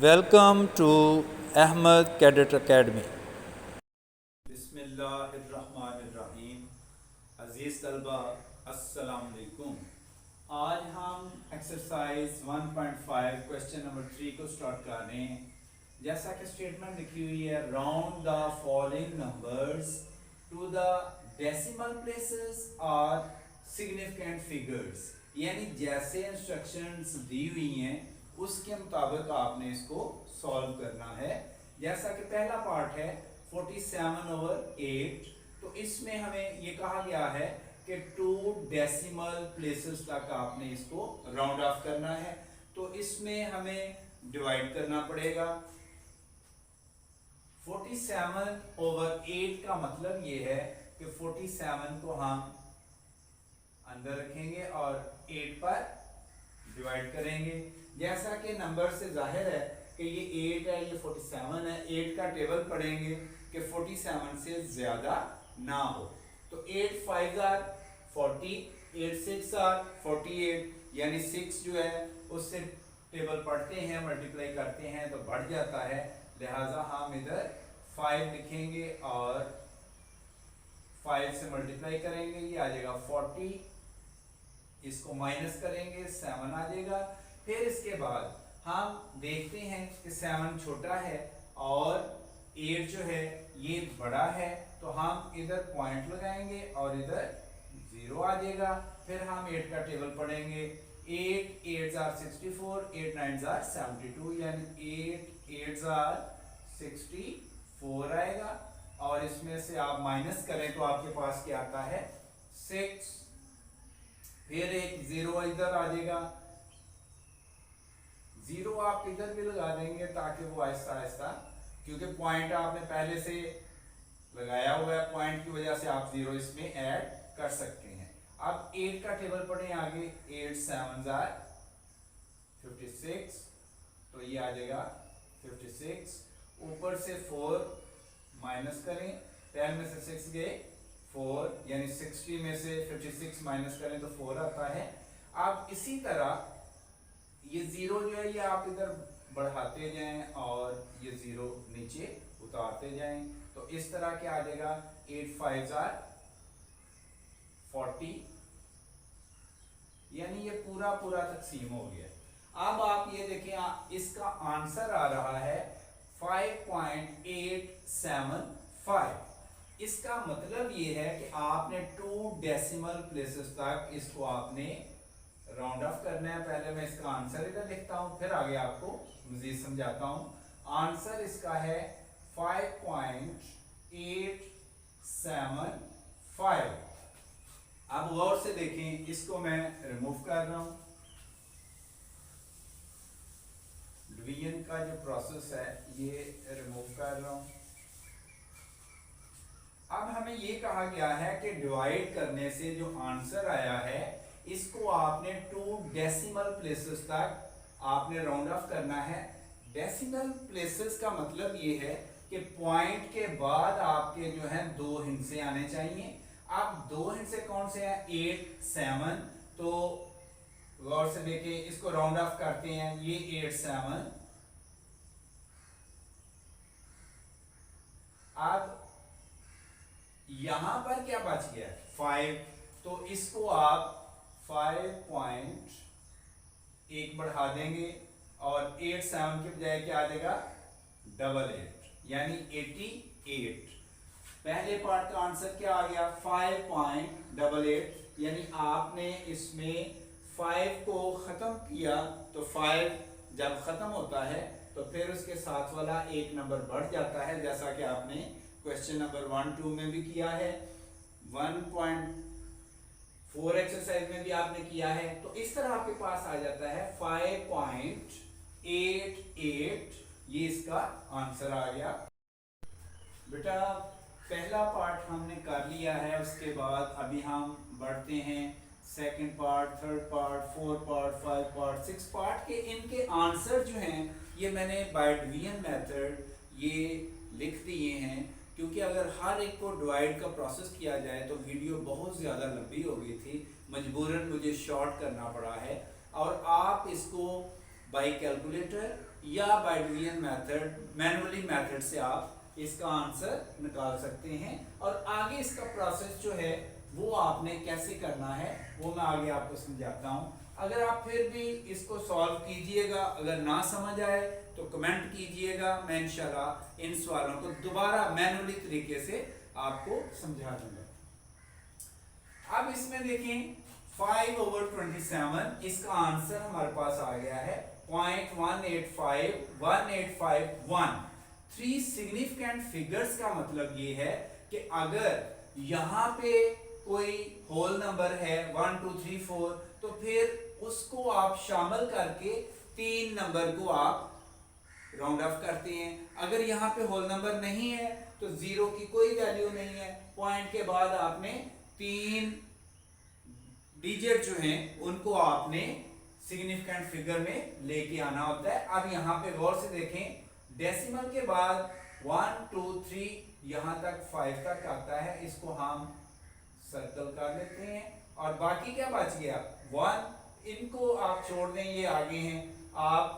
Welcome to Ahmed Cadet Academy. बिस्मिल्लाहिर्रहमानिर्रहीम। अज़ीज़ तलबा अस्सलाम वालेकुम। आज हम एक्सरसाइज 1.5 क्वेश्चन नंबर 3 को स्टार्ट कर रहे हैं। जैसा कि स्टेटमेंट लिखी हुई है, round the following numbers to the decimal places और सिग्निफिकेंट फिगर्स, यानी जैसे इंस्ट्रक्शंस दी हुई हैं उसके मुताबिक आपने इसको सॉल्व करना है। जैसा कि पहला पार्ट है 47/8, तो इसमें हमें ये कहा गया है कि 2 डेसिमल प्लेसेस तक आपने इसको राउंड ऑफ करना है। तो इसमें हमें डिवाइड करना पड़ेगा। 47/8 का मतलब ये है कि 47 को हम अंदर रखेंगे और 8 पर डिवाइड करेंगे। जैसा कि नंबर से जाहिर है कि ये 8 है, ये 47 है, 8 का टेबल पढ़ेंगे कि 47 से ज्यादा ना हो। तो 8 5 आर 40, 8 6 आर 48, यानी 6 जो है उससे टेबल पढ़ते हैं, मल्टीप्लाई करते हैं तो बढ़ जाता है, लिहाजा हम इधर 5 लिखेंगे और 5 से मल्टीप्लाई करेंगे, ये आ जाएगा 40, इसको माइनस करेंगे 7 आ जाएगा। फिर इसके बाद हम देखते हैं कि 7 छोटा है और 8 जो है ये बड़ा है, तो हम इधर पॉइंट लगाएंगे और इधर 0 आ जाएगा। फिर हम 8 का टेबल पढ़ेंगे, 8 8 आर 64, 8 9 आर 72, यानी 8 8 आर 64 आएगा। और इसमें से आप माइनस करें तो आपके पास क्या आता है 6, फिर एक 0 इधर आ जाएगा, 0 आप इधर भी लगा देंगे ताकि वो आहिस्ता आहिस्ता, क्योंकि पॉइंट आपने पहले से लगाया हुआ है, पॉइंट की वजह से आप 0 इसमें ऐड कर सकते हैं। अब 8 का टेबल पढ़ें आगे, 8 7 आर 56, तो ये आ जाएगा 56। ऊपर से 4 माइनस करें, 10 में से 6 गए 4, यानी 60 में से 56 माइनस करें तो 4 आता है। अब इसी तरह ये 0 जो है ये आप इधर बढ़ाते जाएं और ये 0 नीचे उतारते जाएं, तो इस तरह क्या आ जाएगा 8 5 आर 40, यानी ये पूरा पूरा तकसीम हो गया। अब आप ये देखें, इसका आंसर आ रहा है 5.875। इसका मतलब ये है कि आपने 2 डेसिमल प्लेसेस तक इसको आपने राउंड ऑफ करना है। पहले मैं इसका आंसर इधर लिखता हूं, फिर आगे आपको मजीद समझाता हूं। आंसर इसका है 5.875। अब गौर से देखें, इसको मैं रिमूव कर रहा हूं। डिवीजन का जो प्रोसेस है ये रिमूव कर रहा हूं। अब हमें ये कहा गया है कि डिवाइड करने से जो आंसर आया है इसको आपने 2 डेसिमल प्लेसेस तक आपने राउंड ऑफ करना है। डेसिमल प्लेसेस का मतलब ये है कि पॉइंट के बाद आपके जो है 2 हिस्से आने चाहिए। अब 2 हिस्से कौन से हैं, 8 7, तो गौर से देखिए, इसको राउंड ऑफ करते हैं, ये 8 7। अब यहां पर क्या बच गया 5, तो इसको आप 5.1 बढ़ा देंगे और 8 7 के बजाय क्या आ जाएगा 88, यानी 88। पहले पार्ट का आंसर क्या आ गया 5.88, यानी आपने इसमें 5 को खत्म किया, तो 5 जब खत्म होता है तो फिर उसके साथ वाला एक नंबर बढ़ जाता है, जैसा कि आपने क्वेश्चन नंबर 1 2 में भी किया है, 1.4 एक्सरसाइज में भी आपने किया है। तो इस तरह आपके पास आ जाता है 5.88, ये इसका आंसर आ गया। बेटा पहला पार्ट हमने कर लिया है, उसके बाद अभी हम बढ़ते हैं second part, third part, fourth part, 5 part, 6 part के। इनके आंसर जो हैं ये मैंने बाय डिवीजन मेथड ये लिख दिए हैं, क्योंकि अगर हर एक को डिवाइड का प्रोसेस किया जाए तो वीडियो बहुत ज़्यादा लंबी हो गई थी, मजबूरन मुझे शॉर्ट करना पड़ा है। और आप इसको बाय कैलकुलेटर या by division method, manually method से आप इसका आंसर निकाल सकते हैं। और आगे इसका प्रोसेस जो है वो आपने कैसे करना है वो मैं आगे आपको समझाता हूँ। अगर आप फिर भी इसको सॉल्व कीजिएगा, अगर ना समझ आए तो कमेंट कीजिएगा, मैं इंशाल्लाह इन सवालों को दोबारा मैनुअली तरीके से आपको समझा दूंगा। अब इसमें देखें 5/27, इसका आंसर हमारे पास आ गया है 0.1851 थ्री सिग्निफिकेंट फिगर्स का मतलब ये है कि अगर यहाँ पे कोई होल नंबर है 1 2 3 4 तो फिर उसको आप शामिल करके 3 नंबर को आप राउंड ऑफ करते हैं। अगर यहाँ पे होल नंबर नहीं है तो जीरो की कोई वैल्यू नहीं है, पॉइंट के बाद आपने 3 डिजिट जो हैं उनको आपने सिग्निफिकेंट फिगर में लेके आना होता है। अब यहाँ पे गौर से देखें, डेसिमल के बाद 1 2 3 यहाँ तक 5 तक आता है, इसको हम सर्कल कर लेते हैं। और बाकी क्या बच गया 1, इनको आप छोड़ दें, ये आगे हैं। आप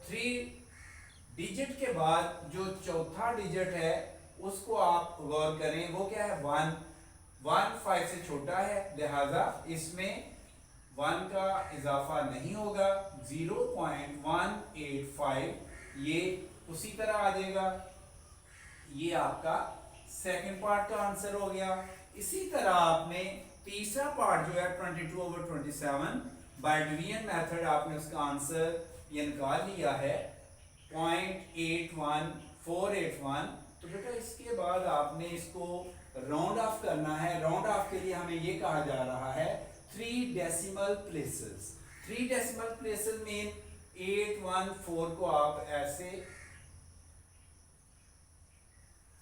3 डिजिट के बाद जो चौथा डिजिट है उसको आप गौर करें, वो क्या है 1 5 से छोटा है, लिहाजा इसमें 1 का इजाफा नहीं होगा। 0.185 ये उसी तरह आ जाएगा। ये आपका सेकंड पार्ट का आंसर हो गया। इसी तरह आपने तीसरा पार्ट जो है 22/27 बाय डिवीजन मेथड आपने उसका आंसर ये निकाल लिया है 0.81481। तो बेटा इसके बाद आपने इसको राउंड ऑफ करना है। राउंड ऑफ के लिए हमें ये कहा जा रहा है 3 decimal places. 3 decimal places mean 814 को आप ऐसे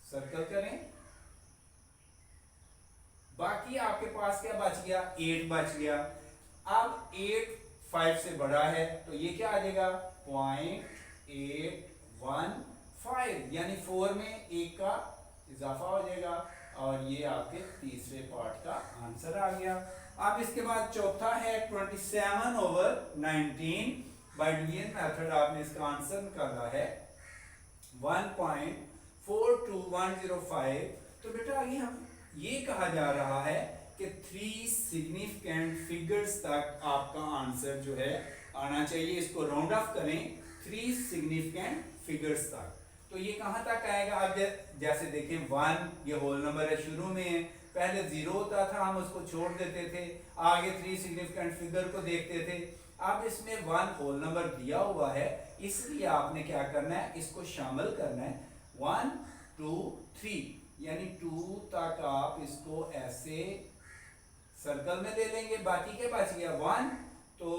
सर्कल करें। बाकी आपके पास क्या बच गया 8 बच गया। अब 8 5 से बड़ा है तो ये क्या आ जाएगा 0.815 यानी 4 में 1 का इजाफा हो जाएगा और ये आपके तीसरे पार्ट का आंसर आ गया। अब इसके बाद चौथा है 27/19 बाय डिवीजन मेथड आपने इसका आंसर निकाला है 1.42105। तो बेटा ये हम ये कहा जा रहा है कि 3 सिग्निफिकेंट फिगर्स तक आपका आंसर जो है आना चाहिए। इसको राउंड ऑफ करें 3 सिग्निफिकेंट फिगर्स तक। तो ये कहां तक आएगा? अब जैसे देखें 1 ये होल नंबर है, शुरू में है, पहले 0 होता था, हम उसको छोड़ देते थे, आगे 3 सिग्निफिकेंट फिगर को देखते थे। अब इसमें 1 होल नंबर दिया हुआ है, इसलिए आपने क्या करना है इसको शामिल करना है 1 2 3 यानी 2 तक आप इसको ऐसे सर्कल में ले लेंगे। बाकी क्या बच गया 1, तो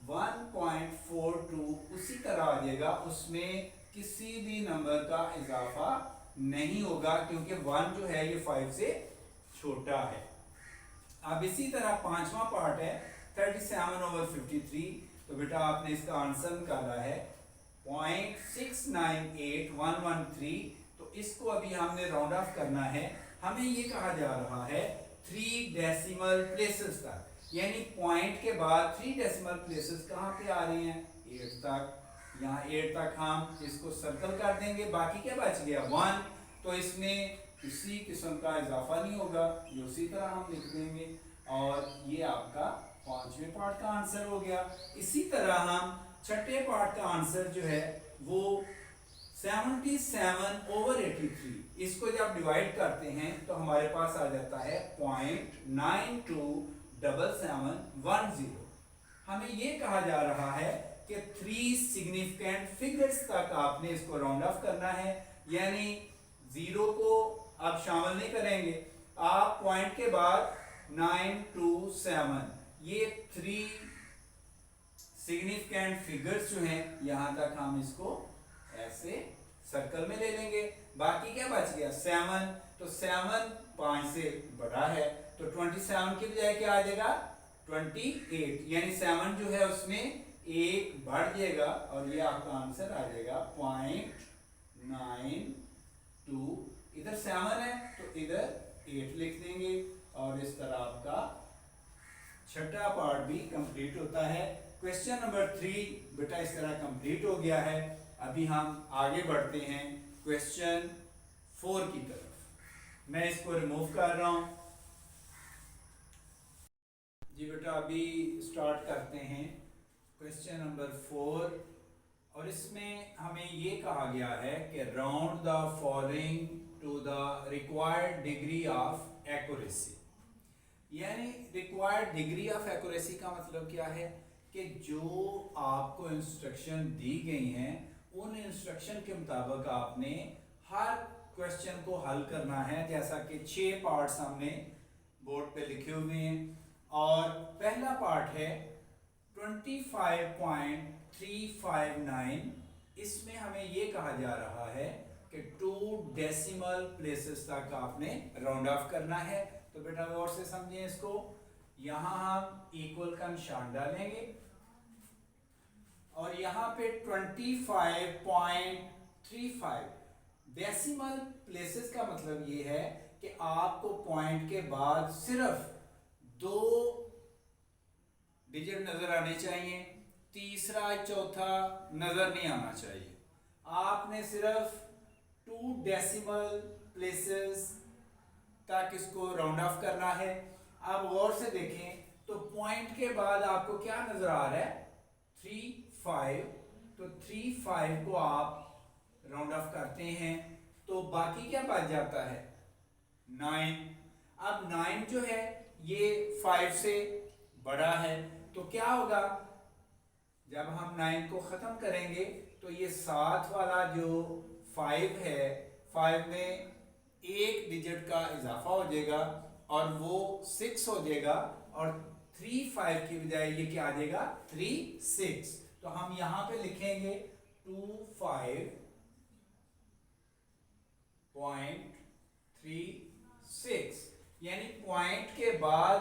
1.42 उसी तरह आ जाएगा, उसमें किसी भी नंबर का इजाफा नहीं होगा क्योंकि 1 जो है ये 5 से छोटा है। अब इसी तरह पांचवा पार्ट है 37/53। तो बेटा आपने इसका आंसर निकाला है 0.698113। तो इसको अभी हमने राउंड ऑफ करना है। हमें ये कहा जा रहा है 3 डेसिमल प्लेसेस तक, यानी पॉइंट के बाद 3 डेसिमल प्लेसेस कहाँ पे आ रही हैं 8 तक। यहाँ 8 तक हम इसको सर्कल कर देंगे। बाकी क्या बच गया 1, तो इसमें किसी किस्म का इजाफा नहीं होगा, ये उसी तरह हम लिख देंगे और ये आपका पांचवें पार्ट का आंसर हो गया। इसी तरह हम छठे पार्ट का आंसर जो है वो 77/83, इसको जब डिवाइड करते हैं तो हमारे पास आ जाता है 0.927710। हमें ये कहा जा रहा है कि 3 सिग्निफिकेंट फिगर्स तक आपने इसको राउंड ऑफ करना है, यानी 0 को आप शामिल नहीं करेंगे। आप पॉइंट के बाद 927 ये 3 सिग्निफिकेंट फिगर्स जो हैं यहां तक हम इसको ऐसे सर्कल में ले लेंगे। बाकी क्या बच गया 7, तो 7 5 से बड़ा है, तो 27 की बजाय क्या आ जाएगा 28, यानी 7 जो है उसमें 1 बढ़ जाएगा और ये आपका आंसर आ जाएगा 0.92। इधर 7 है तो इधर 8 लिख देंगे और इस तरह आपका छठा पार्ट भी कंप्लीट होता है। क्वेश्चन नंबर 3 बेटा इस तरह कंप्लीट हो गया है। अभी हम आगे बढ़ते हैं क्वेश्चन 4 की तरफ। मैं इसको रिमूव कर रहा हूं। जी बेटा अभी स्टार्ट करते हैं क्वेश्चन नंबर 4, और इसमें हमें ये कहा गया है कि round the following to the required degree of accuracy. यानी रिक्वायर्ड डिग्री ऑफ एक्यूरेसी का मतलब क्या है कि जो आपको इंस्ट्रक्शन दी गई हैं उन इंस्ट्रक्शन के मुताबिक आपने हर क्वेश्चन को हल करना है। जैसा कि 6 पार्ट्स हमने बोर्ड पे लिखे हुए हैं, और पहला पार्ट है 25.359। इसमें हमें ये कहा जा रहा है कि 2 डेसिमल प्लेसेस तक आपने राउंड ऑफ करना है। तो बेटा गौर से समझें इसको। यहां हम इक्वल का निशान डालेंगे और यहां पे 25.35 डेसिमल प्लेसेस का मतलब ये है कि आपको पॉइंट के बाद सिर्फ 2 डिजिट नजर आने चाहिए, तीसरा चौथा नजर नहीं आना चाहिए। आपने सिर्फ 2 डेसिमल प्लेसेस तक इसको राउंड ऑफ करना है। आप गौर से देखें तो पॉइंट के बाद आपको क्या नजर आ रहा है, 35। तो 35 को आप राउंड ऑफ करते हैं तो बाकी क्या बच जाता है, 9। अब 9 जो है ये 5 से बड़ा है, तो क्या होगा जब हम 9 को खत्म करेंगे तो ये 7 वाला जो 5 है, 5 में एक डिजिट का इजाफा हो जाएगा और वो 6 हो जाएगा, और 35 की बजाय ये क्या आ जाएगा, 36। तो हम यहां पे लिखेंगे 25.36, यानी पॉइंट के बाद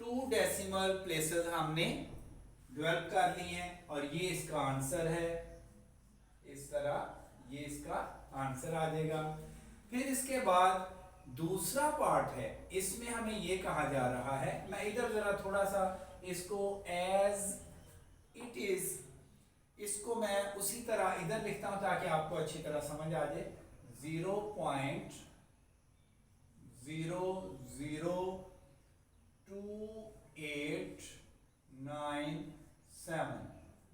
2 डेसिमल प्लेसेस हमने डेवलप कर ली हैं, और ये इसका आंसर है। इस तरह ये इसका आंसर आ जाएगा। फिर इसके बाद दूसरा पार्ट है, इसमें हमें ये कहा जा रहा है, मैं इधर जरा थोड़ा सा इसको एज इट इज, इसको मैं उसी तरह इधर लिखता हूं ताकि आपको अच्छी तरह समझ आ जाए। 0.002897।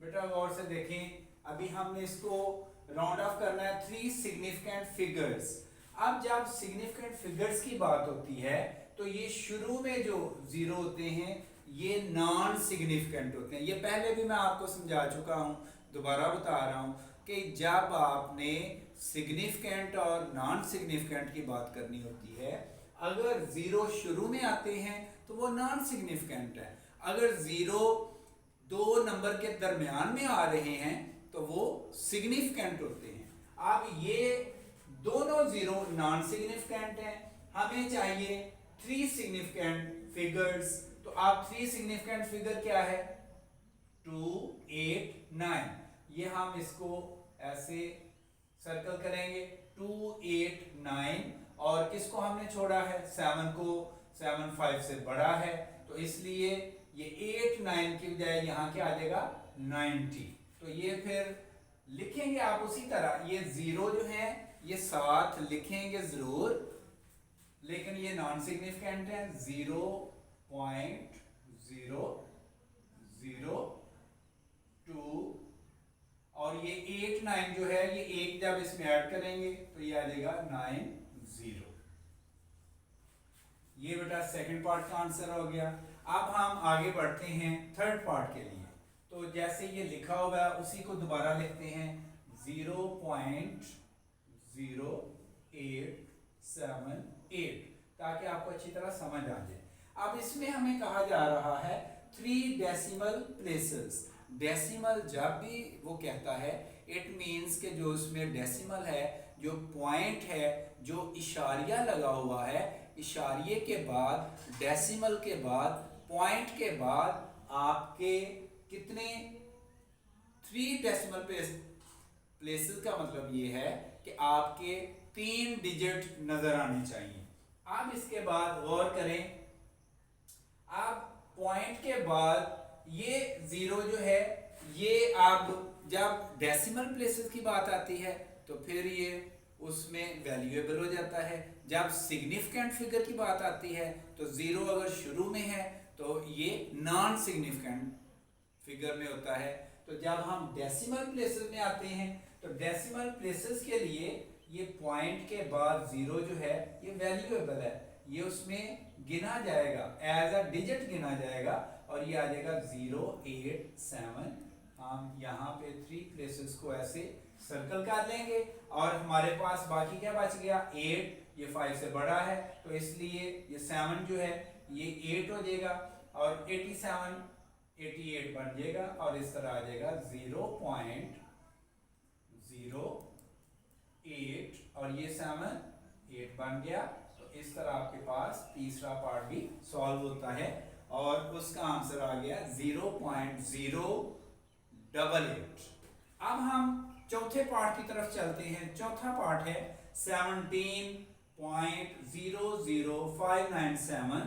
बेटा गौर से देखें, अभी हमने इसको राउंड ऑफ करना है 3 सिग्निफिकेंट फिगर्स। अब जब सिग्निफिकेंट फिगर्स की बात होती है तो ये शुरू में जो 0 होते हैं ये नॉन सिग्निफिकेंट होते हैं। ये पहले भी मैं आपको समझा चुका हूं, दोबारा बता रहा हूं कि जब आपने सिग्निफिकेंट और नॉन सिग्निफिकेंट की बात करनी होती है, अगर 0 शुरू में आते हैं तो वो नॉन सिग्निफिकेंट है। अगर 0 2 नंबर के दरमियान में आ रहे हैं तो वो सिग्निफिकेंट होते हैं। अब ये दोनों 0 नॉन सिग्निफिकेंट हैं, हमें चाहिए 3 सिग्निफिकेंट फिगर्स। तो आप 3 सिग्निफिकेंट फिगर क्या है, 2, 8, 9। ये हम इसको ऐसे सर्कल करेंगे 2, 8, 9, और किसको हमने छोड़ा है, 7 को। 7 5 से बड़ा है, तो इसलिए ये 8, 9 की बजाय यहां क्या आ जाएगा, 90। तो ये फिर लिखेंगे आप उसी तरह, ये 0 जो है ये साथ लिखेंगे जरूर, लेकिन ये नॉन सिग्निफिकेंट है। 0.002, और ये 8, 9 जो है ये एक जब इसमें ऐड करेंगे तो ये आ जाएगा 90। ये बेटा सेकंड पार्ट का आंसर हो गया। अब हम आगे बढ़ते हैं थर्ड पार्ट के लिए। तो जैसे ये लिखा हुआ है उसी को दोबारा लिखते हैं, 0.0878, ताकि आपको अच्छी तरह समझ आ जाए। अब इसमें हमें कहा जा रहा है 3 डेसिमल प्लेसेस। डेसिमल जब भी वो कहता है इट मींस कि जो उसमें डेसिमल है, जो पॉइंट है, जो इशारिया लगा हुआ है, इशारिये के बाद, डेसिमल के बाद, पॉइंट के बाद आपके कितने 3 डेसिमल प्लेसेस का मतलब ये है कि आपके 3 डिजिट नजर आने चाहिए। अब इसके बाद गौर करें, अब पॉइंट के बाद ये 0 जो है ये अब जब डेसिमल प्लेसेस की बात आती है तो फिर ये उसमें वैल्यूएबल हो जाता है। जब सिग्निफिकेंट फिगर की बात आती है तो 0 अगर शुरू में है तो ये नॉन सिग्निफिकेंट फिगर में होता है। तो जब हम डेसिमल प्लेसेस में आते हैं तो डेसिमल प्लेसेस के लिए ये पॉइंट के बाद 0 जो है ये वैल्यूएबल है, ये उसमें गिना जाएगा, एज अ डिजिट गिना जाएगा और ये आ जाएगा 0, 8, 7। हम यहाँ पे 3 प्लेसेस को ऐसे सर्कल कर लेंगे और हमारे पास बाकी क्या बच गया 8, ये 5 से बड़ा है तो इसलिए ये 7 जो है ये 8 हो जाएगा और 87 88 बन जाएगा और इस तरह आ जाएगा 0.08 और ये 7 8 बन गया। तो इस तरह आपके पास तीसरा पार्ट भी सॉल्व होता है और उसका आंसर आ गया 0.088। अब हम चौथे पार्ट की तरफ चलते हैं। चौथा पार्ट है 17.00597।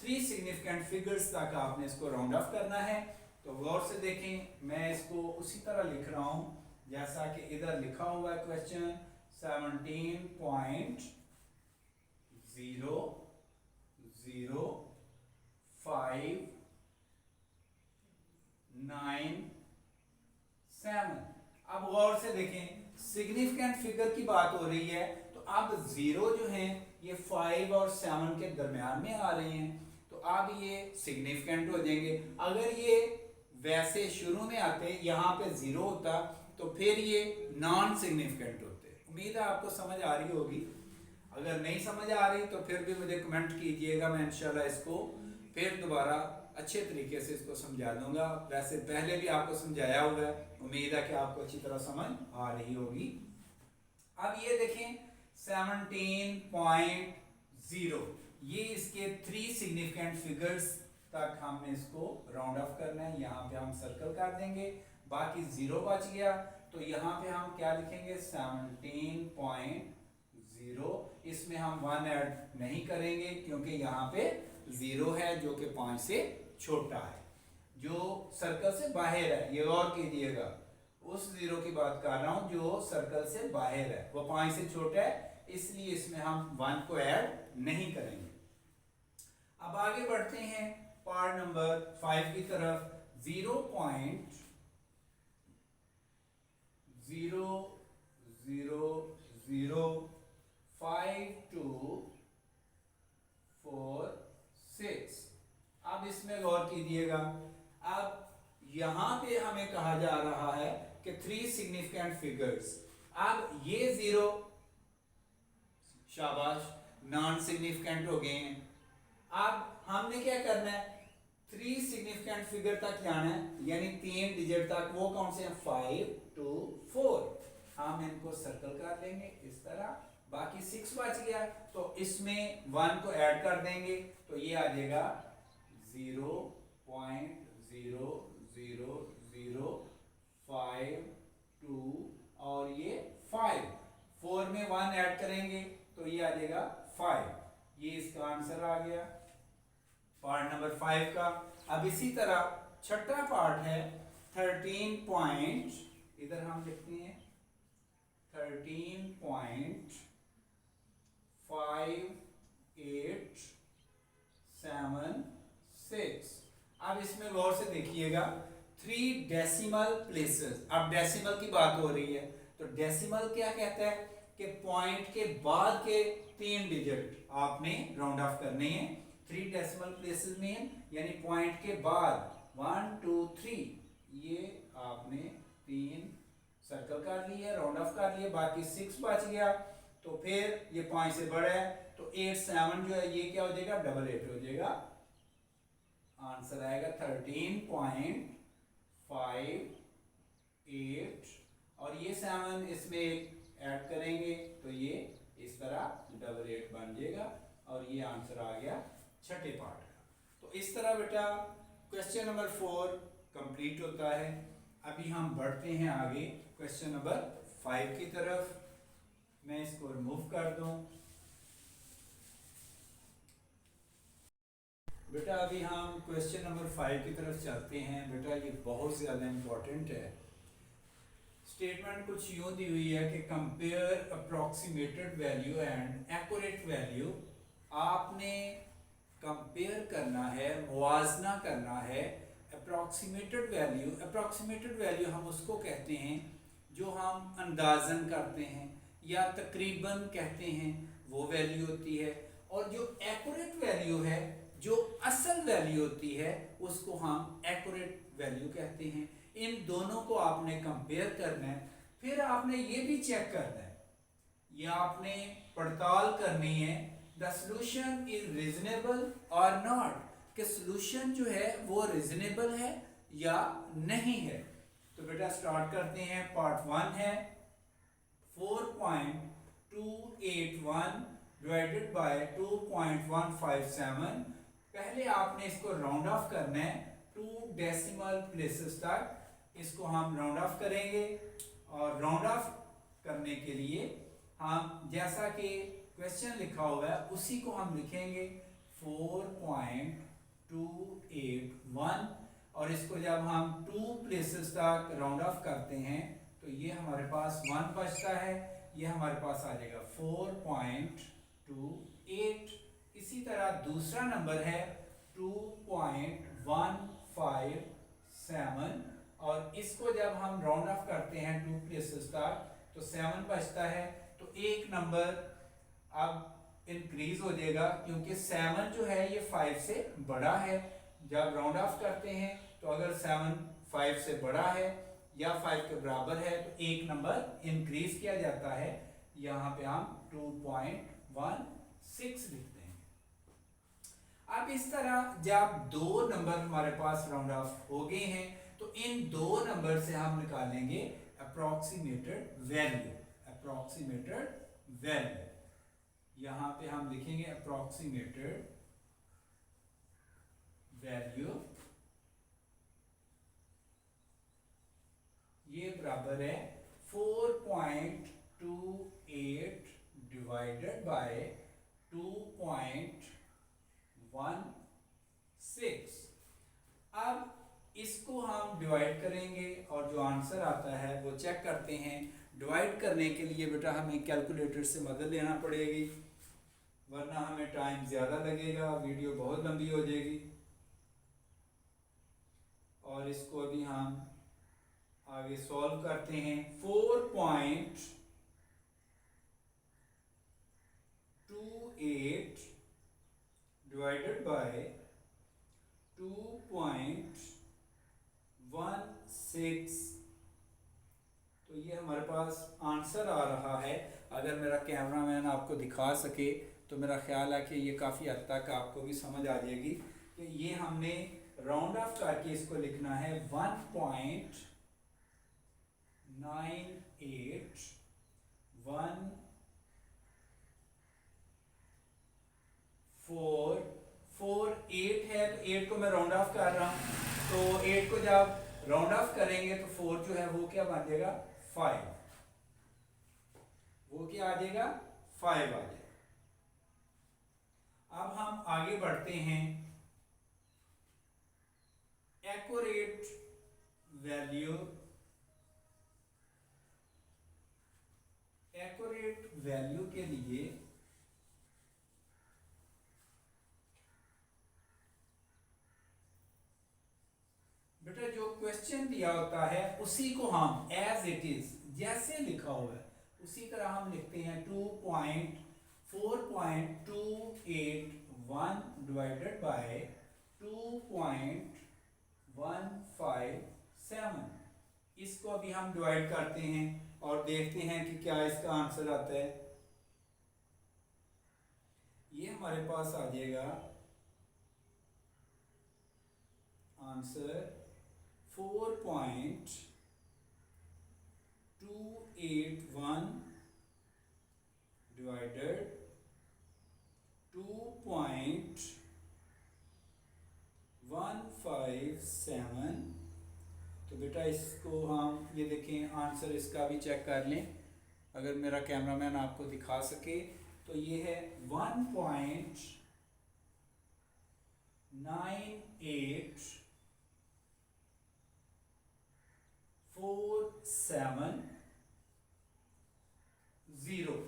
3 सिग्निफिकेंट फिगर्स तक आपने इसको राउंड ऑफ करना है। तो गौर से देखें, मैं इसको उसी तरह लिख रहा हूं जैसा कि इधर लिखा हुआ है क्वेश्चन 17.00597। अब गौर से देखें, सिग्निफिकेंट फिगर की बात हो रही है तो अब 0 जो है ये 5 और 7 के दरमियान में आ रहे हैं तो अब ये सिग्निफिकेंट हो जाएंगे। अगर ये वैसे शुरू में आते यहाँ पे 0 होता तो फिर ये नॉन सिग्निफिकेंट होते। उम्मीद है आपको समझ आ रही होगी। अगर नहीं समझ आ रही तो फिर भी मुझे कमेंट कीजिएगा, मैं इंशाल्लाह इसको फिर दोबारा अच्छे तरीके से इसको समझा दूंगा। वैसे पहले भी आपको समझाया हुआ है, उम्मीद है कि आपको अच्छी तरह समझ आ रही होगी। अब ये देखें 17.0 ये इसके 3 सिग्निफिकेंट फिगर्स तक हमने इसको राउंड ऑफ करना है। यहाँ पे हम सर्कल कर देंगे, बाकी 0 बच गया तो यहाँ पे हम क्या लिखेंगे 17.0। इसमें हम 1 ऐड नहीं करेंगे क्योंकि यहाँ पे 0 है जो कि 5 से छोटा है, जो सर्कल से बाहर है। ये गौर कीजिएगा, उस 0 की बात कर रहा हूं जो सर्कल से बाहर है, वो 5 से छोटा है, इसलिए इसमें हम 1 को ऐड नहीं करेंगे। अब आगे बढ़ते हैं पार्ट नंबर 5 की तरफ। 0.0005246। अब इसमें गौर कीजिएगा, अब यहां पे हमें कहा जा रहा है कि 3 सिग्निफिकेंट फिगर्स। अब ये 0 शाबाश नॉन सिग्निफिकेंट हो गए हैं। अब हमने क्या करना है 3 सिग्निफिकेंट फिगर तक जाना है, यानी 3 डिजिट तक। वो कौन से हैं 5 2 4। हम इनको सर्कल कर लेंगे इस तरह। बाकी 6 बच गया तो इसमें 1 को ऐड कर देंगे तो ये आ जाएगा 0.00052 और ये 5। 4 में 1 ऐड करेंगे तो ये आ जाएगा 5। ये इसका आंसर आ गया पार्ट नंबर 5 का। अब इसी तरह छठा पार्ट है 13 पॉइंट, इधर हम लिखते हैं 13.5876। अब इसमें गौर से देखिएगा 3 डेसिमल प्लेसेस। अब डेसिमल की बात हो रही है तो डेसिमल क्या कहता है कि पॉइंट के बाद के 3 डिजिट आपने राउंड ऑफ करने हैं। 3 डेसिमल प्लेसेस में यानी पॉइंट के बाद 1 2 3 ये आपने 3 सर्कल कर लिए, राउंड ऑफ कर लिए। बाकी 6 बच गया तो फिर ये 5 से बड़ा है तो 8 7 जो है ये क्या हो जाएगा 88 हो जाएगा। आंसर आएगा 13.58 और ये 7 इसमें ऐड करेंगे तो ये इस तरह 88 बन जाएगा और ये आंसर आ गया छठे पार्ट का। तो इस तरह बेटा क्वेश्चन नंबर 4 कंप्लीट होता है। अभी हम बढ़ते हैं आगे क्वेश्चन नंबर 5 की तरफ। मैं इसको रिमूव कर दूं। बेटा अभी हम क्वेश्चन नंबर 5 की तरफ चलते हैं। बेटा ये बहुत ज़्यादा इम्पोर्टेंट है। स्टेटमेंट कुछ यूँ दी हुई है कि compare approximated value and accurate value. आपने कंपेयर करना है, मुवाजना करना है अप्रॉक्सीमेटेड वैल्यू। अप्रॉक्सीमेटेड वैल्यू हम उसको कहते हैं जो हम अंदाज़न करते हैं या तकरीबन कहते हैं, वो वैल्यू होती है। और जो एक्यूरेट वैल्यू है, जो असल वैल्यू होती है, उसको हम एक्यूरेट वैल्यू कहते हैं। इन दोनों को आपने कंपेयर करना है। फिर आपने ये भी चेक करना है, ये आपने पड़ताल करनी है, द सोल्यूशन इज रीजनेबल और नॉट, कि सोल्यूशन जो है वो रीजनेबल है या नहीं है। तो बेटा स्टार्ट करते हैं। पार्ट 1 है 4.281 डिवाइडेड बाय 2.157। पहले आपने इसको राउंड ऑफ करना है 2 डेसिमल प्लेसेस तक। इसको हम राउंड ऑफ करेंगे और राउंड ऑफ करने के लिए हम जैसा कि क्वेश्चन लिखा हुआ है उसी को हम लिखेंगे 4.281। और इसको जब हम 2 प्लेसेस तक राउंड ऑफ करते हैं तो ये हमारे पास 1 बचता है, ये हमारे पास आ जाएगा 4.28। इसी तरह दूसरा नंबर है 2.157 और इसको जब हम राउंड ऑफ करते हैं 2 प्लेसेस तक तो 7 बचता है। तो एक नंबर अब इंक्रीज हो जाएगा क्योंकि 7 जो है ये 5 से बड़ा है। जब राउंड ऑफ करते हैं तो अगर 7 5 से बड़ा है या 5 के बराबर है तो एक नंबर इंक्रीज किया जाता है। यहाँ पे हम 2.16 लिखते हैं। अब इस तरह जब 2 नंबर हमारे पास राउंड ऑफ हो गए हैं तो इन 2 नंबर से हम निकालेंगे अप्रॉक्सीमेटेड वैल्यू। अप्रॉक्सीमेटेड वैल्यू यहाँ पे हम लिखेंगे अप्रॉक्सीमेटेड वैल्यू, ये बराबर है 4.28 डिवाइडेड बाय 2.16। अब इसको हम डिवाइड करेंगे और जो आंसर आता है वो चेक करते हैं। डिवाइड करने के लिए बेटा हमें कैलकुलेटर से मदद लेना पड़ेगी, वरना हमें टाइम ज़्यादा लगेगा, वीडियो बहुत लंबी हो जाएगी। और इसको अभी हम आगे सॉल्व करते हैं। 4.28 डिवाइडेड बाय 2.16, तो ये हमारे पास आंसर आ रहा है। अगर मेरा कैमरामैन आपको दिखा सके तो मेरा ख्याल है कि ये काफ़ी हद तक आपको भी समझ आ जाएगी कि ये हमने राउंड ऑफ करके इसको लिखना है 1.98148 है। तो 8 को मैं राउंड ऑफ कर रहा हूँ, तो 8 को जब राउंड ऑफ करेंगे तो 4 जो है वो क्या बन जाएगा 5, वो क्या आ जाएगा 5 आ जाएगा। अब हम आगे बढ़ते हैं। एक्यूरेट वैल्यू, एक्यूरेट वैल्यू के लिए बेटा जो क्वेश्चन दिया होता है उसी को हम एज इट इज, जैसे लिखा हुआ है उसी तरह हम लिखते हैं। 4.28 डिवाइडेड बाय 2.157। इसको अभी हम डिवाइड करते हैं और देखते हैं कि क्या इसका आंसर आता है। ये हमारे पास आ जाएगा आंसर 4.281 डिवाइडेड 2.157। तो बेटा इसको हम ये देखें, आंसर इसका भी चेक कर लें। अगर मेरा कैमरामैन आपको दिखा सके तो ये है 1.981 9847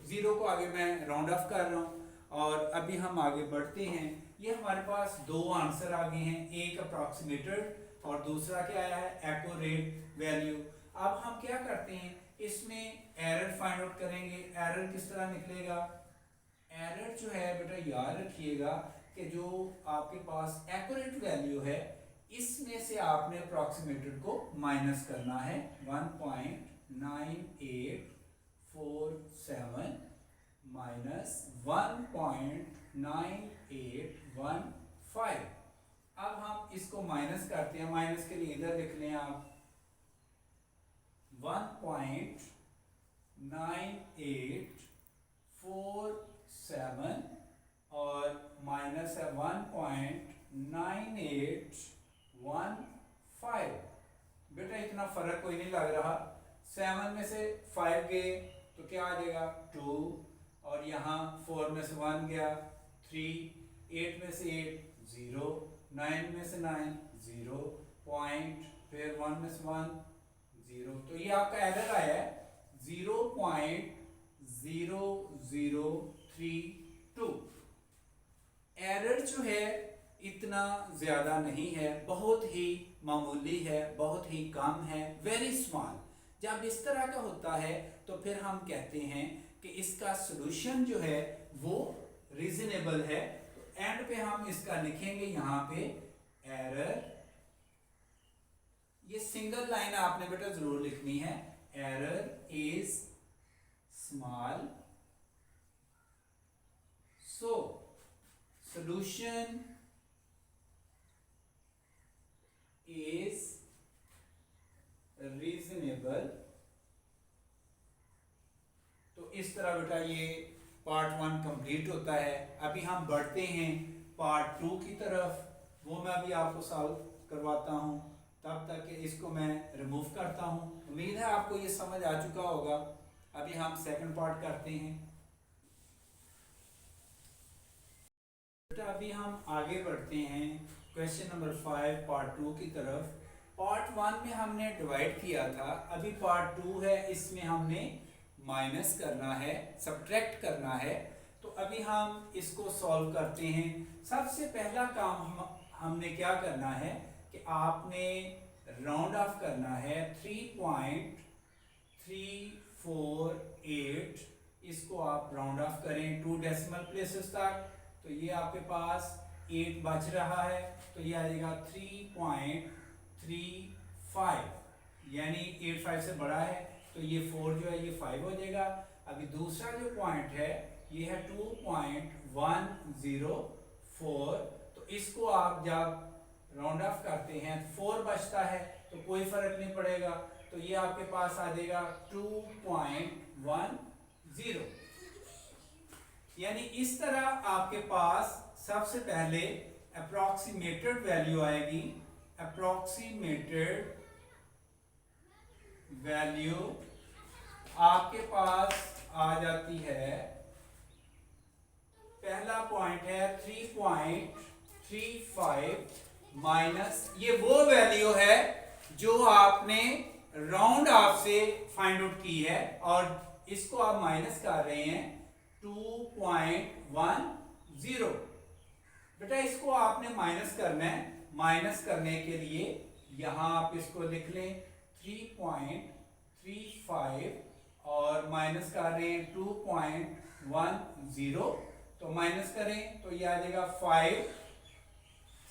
0 को आगे मैं राउंड ऑफ कर रहा हूं और अभी हम आगे बढ़ते हैं। ये हमारे पास दो आंसर आ गए हैं, एक अप्रॉक्सीमेटेड और दूसरा क्या आया है एक्यूरेट वैल्यू। अब हम क्या करते हैं, इसमें एरर फाइंड आउट करेंगे। एरर किस तरह निकलेगा, एरर जो है बेटा याद रखिएगा कि जो आपके पास एक्यूरेट वैल्यू है इसमें से आपने अप्रॉक्सीमेटेड को माइनस करना है 1.9847 माइनस 1.9815। अब हम इसको माइनस करते हैं, माइनस के लिए इधर लिख लें आप 1.9847 और माइनस है 1.9815। बेटा इतना फर्क कोई नहीं लग रहा, 7 में से 5 गए तो क्या आ जाएगा 2 और यहाँ 4 में से 1 गया 3, 8 में से 8 0, 9 में से 9 0 पॉइंट, फिर 1 में से 1 0। तो ये आपका एरर आया है 0.0032। एरर जो है इतना ज्यादा नहीं है, बहुत ही मामूली है, बहुत ही कम है, वेरी स्मॉल। जब इस तरह का होता है तो फिर हम कहते हैं कि इसका सॉल्यूशन जो है वो रीजनेबल है। तो एंड पे हम इसका लिखेंगे यहां पे एरर, ये सिंगल लाइन आपने बेटा जरूर लिखनी है, error is small so solution is reasonable। तो इस तरह बेटा ये पार्ट 1 कंप्लीट होता है। अभी हम बढ़ते हैं पार्ट 2 की तरफ, वो मैं अभी आपको सॉल्व करवाता हूं, तब तक कि इसको मैं रिमूव करता हूं। उम्मीद है आपको ये समझ आ चुका होगा। अभी हम सेकंड पार्ट करते हैं। बेटा अभी हम आगे बढ़ते हैं क्वेश्चन नंबर 5 पार्ट 2 की तरफ। पार्ट 1 में हमने डिवाइड किया था, अभी पार्ट 2 है, इसमें हमने माइनस करना है, सब्ट्रैक्ट करना है। तो अभी हम इसको सॉल्व करते हैं। सबसे पहला काम हमने क्या करना है कि आपने राउंड ऑफ करना है 3.348, इसको आप राउंड ऑफ करें 2 डेसिमल प्लेसेस तक। तो ये आपके पास 8 बच रहा है, तो ये आ जाएगा 3.35, यानी 8 5 से बड़ा है, तो ये 4 जो है ये 5 हो जाएगा। अभी दूसरा जो पॉइंट है ये है 2.104, तो इसको आप जब राउंड ऑफ करते हैं तो 4 बचता है, तो कोई फर्क नहीं पड़ेगा, तो ये आपके पास आ जाएगा 2.10। यानी इस तरह आपके पास सबसे पहले अप्रॉक्सीमेटेड वैल्यू आएगी। अप्रॉक्सीमेटेड वैल्यू आपके पास आ जाती है, पहला पॉइंट है 3.35 माइनस, ये वो वैल्यू है जो आपने राउंड ऑफ से फाइंड आउट की है और इसको आप माइनस कर रहे हैं 2.10। बेटा इसको आपने माइनस करना है, माइनस करने के लिए यहां आप इसको लिख लें 3.35 और माइनस कर रहे हैं 2.10, तो माइनस करें तो ये आ जाएगा 5,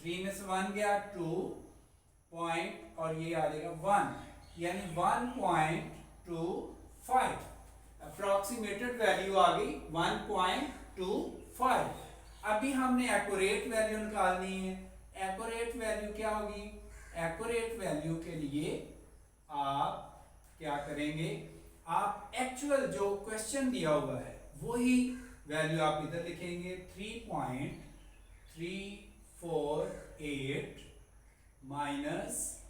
3 में से 1 गया 2 पॉइंट और ये आ जाएगा 1, यानी 1.25। अप्रॉक्सीमेटेड वैल्यू आ गई 1.25। अभी हमने एक्यूरेट वैल्यू निकालनी है। एक्यूरेट वैल्यू क्या होगी, एक्यूरेट वैल्यू के लिए आप क्या करेंगे, आप एक्चुअल जो क्वेश्चन दिया हुआ है वही वैल्यू आप इधर लिखेंगे 3.348 माइनस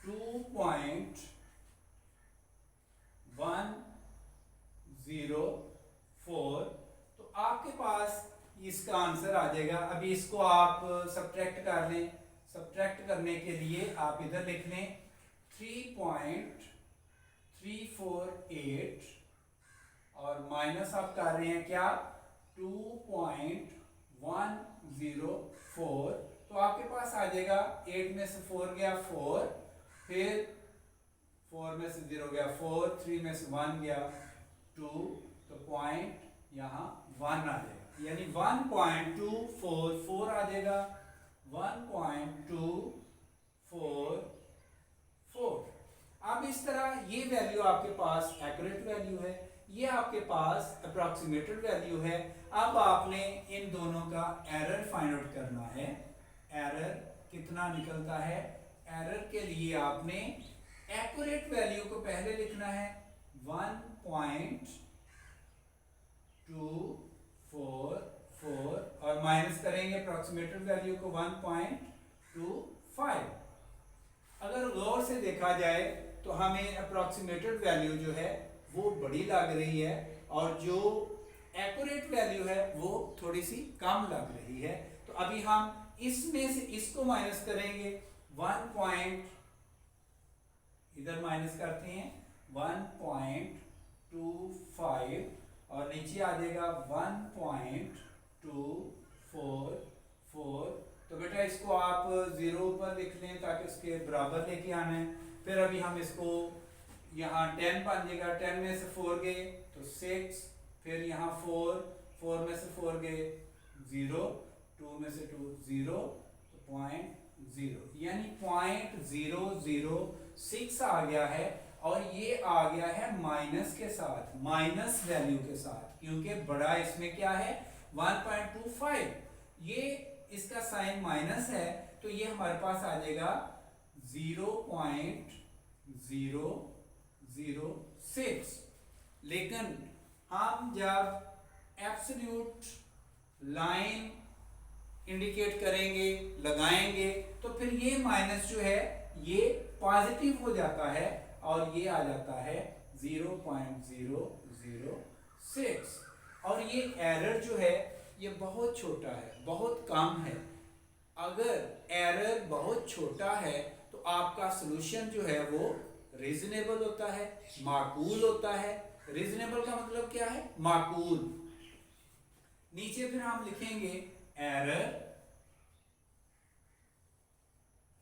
2.104, तो आपके पास इसका आंसर आ जाएगा। अभी इसको आप सब्ट्रैक्ट कर लें। सब्ट्रैक्ट करने के लिए आप इधर लिख लें 3.348 और माइनस आप कर रहे हैं क्या 2.104, तो आपके पास आ जाएगा 8 में से 4 गया 4, फिर 4 में से 0 गया 4, 3 में से 1 गया 2, तो पॉइंट यहाँ 1 आ जाएगा, यानी 1.244 आ जाएगा, 1.244। अब इस तरह ये वैल्यू आपके पास एक्यूरेट वैल्यू है, ये आपके पास अप्रॉक्सीमेटेड वैल्यू है। अब आपने इन दोनों का एरर फाइंड आउट करना है। एरर कितना निकलता है, एरर के लिए आपने एक्यूरेट वैल्यू को पहले लिखना है 1.244 और माइनस करेंगे अप्रॉक्सीमेटेड वैल्यू को 1.25। अगर गौर से देखा जाए तो हमें अप्रॉक्सीमेटेड वैल्यू जो है वो बड़ी लग रही है और जो एक्यूरेट वैल्यू है वो थोड़ी सी कम लग रही है। तो अभी हम इसमें से इसको माइनस करेंगे, 1 इधर माइनस करते हैं 1.25 और नीचे आ जाएगा 1.244। तो बेटा इसको आप 0 पर लिख लें ताकि उसके बराबर लेके आना है। फिर अभी हम इसको यहाँ 10 बन जाएगा, 10 में से 4 गए तो 6, फिर यहाँ 4 में से 4 गए 0, 2 में से 2 0, तो 0.0 यानी 0.006 आ गया है और ये आ गया है माइनस के साथ, माइनस वैल्यू के साथ, क्योंकि बड़ा इसमें क्या है 1.25, ये इसका साइन माइनस है, तो ये हमारे पास आ जाएगा 0.006। लेकिन हम जब एब्सोल्यूट लाइन इंडिकेट करेंगे, लगाएंगे, तो फिर ये माइनस जो है ये पॉजिटिव हो जाता है और ये आ जाता है 0.006। और ये एरर जो है ये बहुत छोटा है, बहुत कम है। अगर एरर बहुत छोटा है तो आपका सॉल्यूशन जो है वो रीजनेबल होता है, माकूल होता है। रीजनेबल का मतलब क्या है, माकूल। नीचे फिर हम लिखेंगे error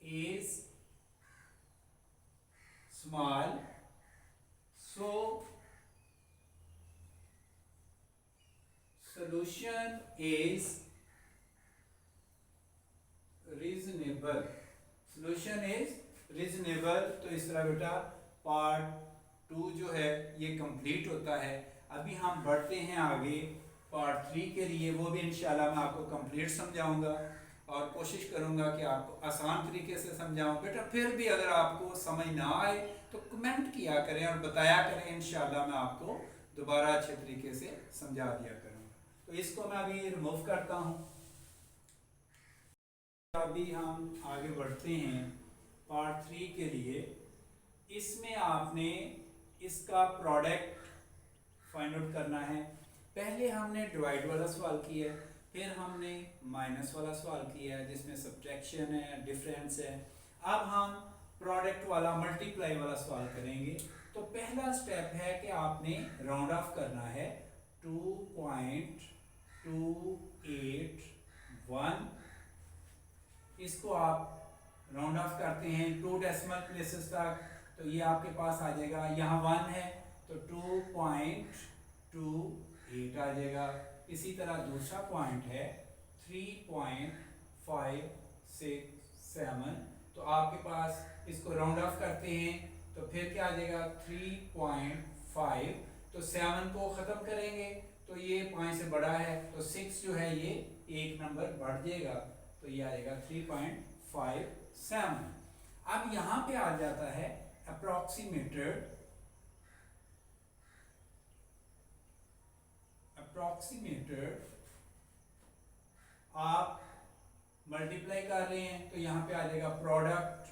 is small so solution is reasonable, solution is reasonable। तो इस तरह बेटा पार्ट 2 जो है ये कंप्लीट होता है। अभी हम बढ़ते हैं आगे पार्ट 3 के लिए, वो भी इंशाल्लाह मैं आपको कंप्लीट समझाऊंगा और कोशिश करूंगा कि आपको आसान तरीके से समझाऊं। बेटा फिर भी अगर आपको समझ ना आए तो कमेंट किया करें और बताया करें, इंशाल्लाह मैं आपको दोबारा अच्छे तरीके से समझा दिया करूंगा। तो इसको मैं अभी रिमूव करता हूं। अभी हम आगे बढ़ते हैं पार्ट 3 के लिए। इसमें आपने इसका प्रोडक्ट फाइंड आउट करना है। पहले हमने डिवाइड वाला सवाल किया है, फिर हमने माइनस वाला सवाल किया है जिसमें सब्ट्रैक्शन है, डिफरेंस है। अब हम प्रोडक्ट वाला, मल्टीप्लाई वाला सवाल करेंगे। तो पहला स्टेप है कि आपने राउंड ऑफ करना है 2.281, इसको आप राउंड ऑफ करते हैं 2 डेसिमल प्लेसेस तक, तो ये आपके पास आ जाएगा, यहाँ 1 है तो 2.28 आ जाएगा। इसी तरह दूसरा पॉइंट है 3.567, तो आपके पास इसको राउंड ऑफ करते हैं तो फिर क्या आ जाएगा 3.5, तो 7 को ख़त्म करेंगे तो ये 5 से बड़ा है, तो 6 जो है ये एक नंबर बढ़ जाएगा, तो ये आ जाएगा 3.57। अब यहाँ पे आ जाता है अप्रॉक्सीमेटेड आप मल्टीप्लाई कर रहे हैं तो यहाँ पे आ जाएगा प्रोडक्ट,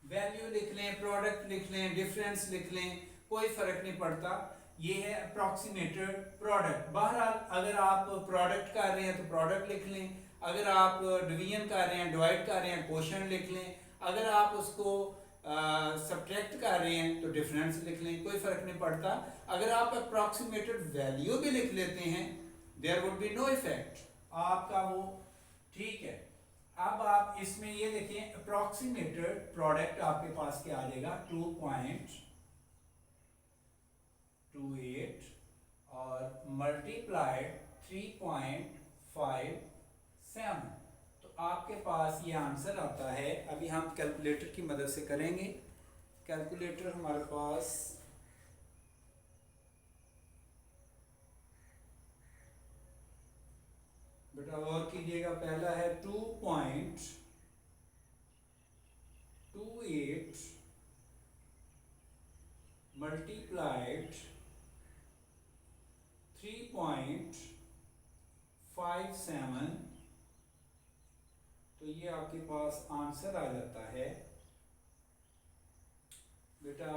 वैल्यू लिख लें, प्रोडक्ट लिख लें, डिफरेंस लिख लें, कोई फर्क नहीं पड़ता। ये है अप्रॉक्सीमेटेड प्रोडक्ट। बहरहाल अगर आप प्रोडक्ट कर रहे हैं तो प्रोडक्ट लिख लें, अगर आप डिवीजन कर रहे हैं, डिवाइड कर रहे हैं, क्वोशंट लिख लें, अगर आप उसको सब्ट्रैक्ट कर रहे हैं तो डिफरेंस लिख लें, कोई फर्क नहीं पड़ता। अगर आप अप्रॉक्सीमेटेड वैल्यू भी लिख लेते हैं there would be no effect, आपका वो ठीक है। अब आप इसमें ये देखें अप्रॉक्सीमेटेड प्रोडक्ट आपके पास क्या आ जाएगा 2.28 और मल्टीप्लाइड 3.57, तो आपके पास ये आंसर आता है। अभी हम कैलकुलेटर की मदद से करेंगे। कैलकुलेटर हमारे पास बेटा और कीजिएगा, पहला है 2.28 मल्टीप्लाइड 3.57, तो ये आपके पास आंसर आ जाता है बेटा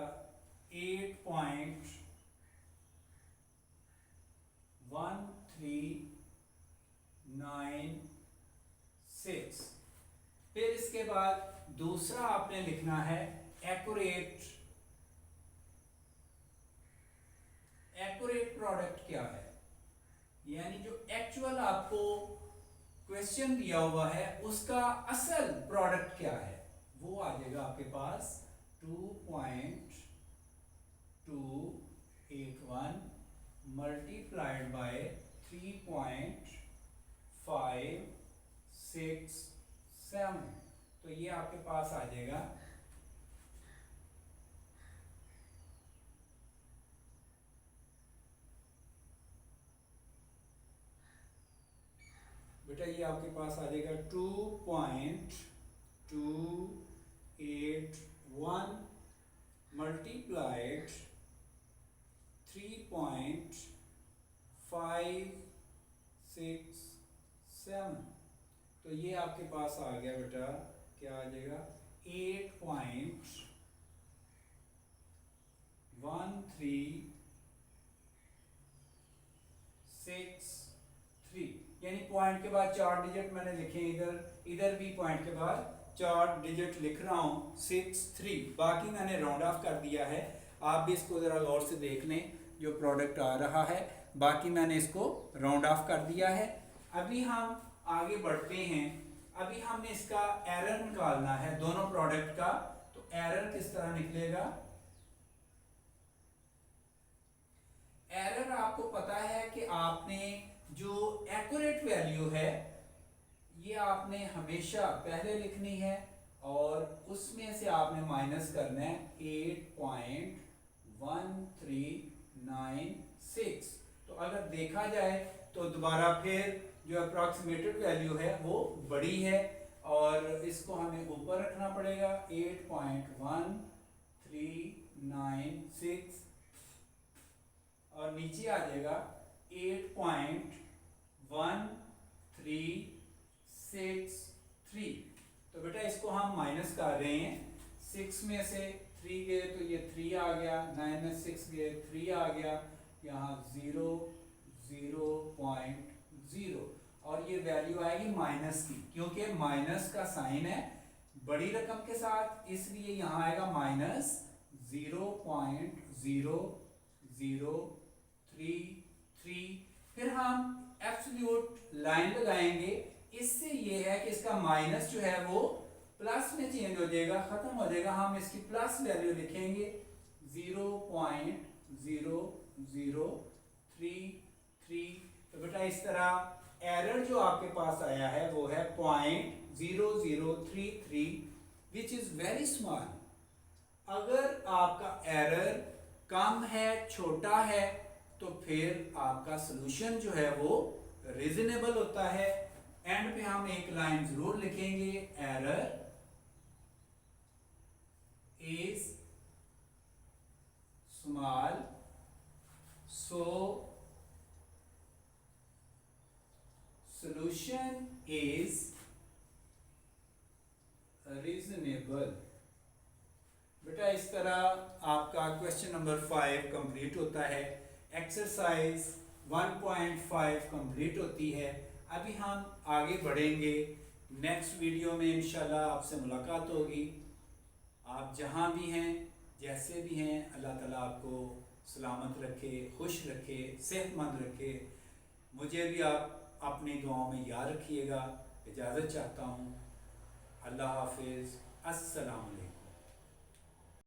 8.1396। फिर इसके बाद दूसरा आपने लिखना है एक्यूरेट प्रोडक्ट क्या है, यानी जो एक्चुअल आपको क्वेश्चन दिया हुआ है उसका असल प्रोडक्ट क्या है, वो आ जाएगा आपके पास 2.281 मल्टीप्लाइड बाय 3.567, तो ये आपके पास आ जाएगा बेटा, ये आपके पास आ जाएगा 2.281 मल्टीप्लाइड 3.567, तो ये आपके पास आ गया बेटा क्या आ जाएगा 8.1363, यानी पॉइंट के बाद 4 डिजिट मैंने लिखे, इधर भी पॉइंट के बाद 4 डिजिट लिख रहा हूं 63, बाकी मैंने राउंड ऑफ कर दिया है। आप भी इसको जरा गौर से देख लें जो प्रोडक्ट आ रहा है, बाकी मैंने इसको राउंड ऑफ कर दिया है। अभी हम आगे बढ़ते हैं, अभी हमने इसका एरर निकालना है दोनों प्रोडक्ट का, तो एरर किस तरह निकलेगा। एरर आपको पता है कि आपने जो एक्यूरेट वैल्यू है ये आपने हमेशा पहले लिखनी है और उसमें से आपने माइनस करना है 8.1396। तो अगर देखा जाए तो दोबारा फिर जो अप्रॉक्सीमेटेड वैल्यू है वो बड़ी है और इसको हमें ऊपर रखना पड़ेगा 8.1396 और नीचे आ जाएगा 8.1363। तो बेटा इसको हम माइनस कर रहे हैं, 6 में से 3 गए तो ये 3 आ गया, 9 में 6 गए 3 आ गया, यहाँ 0 0.0 और ये वैल्यू आएगी माइनस की, क्योंकि माइनस का साइन है बड़ी रकम के साथ, इसलिए यहाँ आएगा माइनस 0.0033। फिर हम एब्सोल्यूट लाइन लगाएंगे, इससे ये है कि इसका माइनस जो है वो प्लस में चेंज हो जाएगा, खत्म हो जाएगा। हम इसकी प्लस वैल्यू लिखेंगे 0.0033। तो बेटा इस तरह एरर जो आपके पास आया है वो है 0.0033 विच इज वेरी स्मॉल। अगर आपका एरर कम है, छोटा है, तो फिर आपका सॉल्यूशन जो है वो रीजनेबल होता है। एंड पे हम एक लाइन जरूर लिखेंगे, error is small so solution is reasonable। बेटा इस तरह आपका क्वेश्चन नंबर 5 कंप्लीट होता है। एक्सरसाइज 1.5 कंप्लीट होती है। अभी हम आगे बढ़ेंगे, नेक्स्ट वीडियो में इंशाल्लाह आपसे मुलाकात होगी। आप जहाँ भी हैं, जैसे भी हैं, अल्लाह ताला आपको सलामत रखे, खुश रखे, सेहतमंद रखे। मुझे भी आप अपनी दुआओं में याद रखिएगा। इजाज़त चाहता हूँ। अल्लाह हाफिज़। अस्सलाम वालेकुम।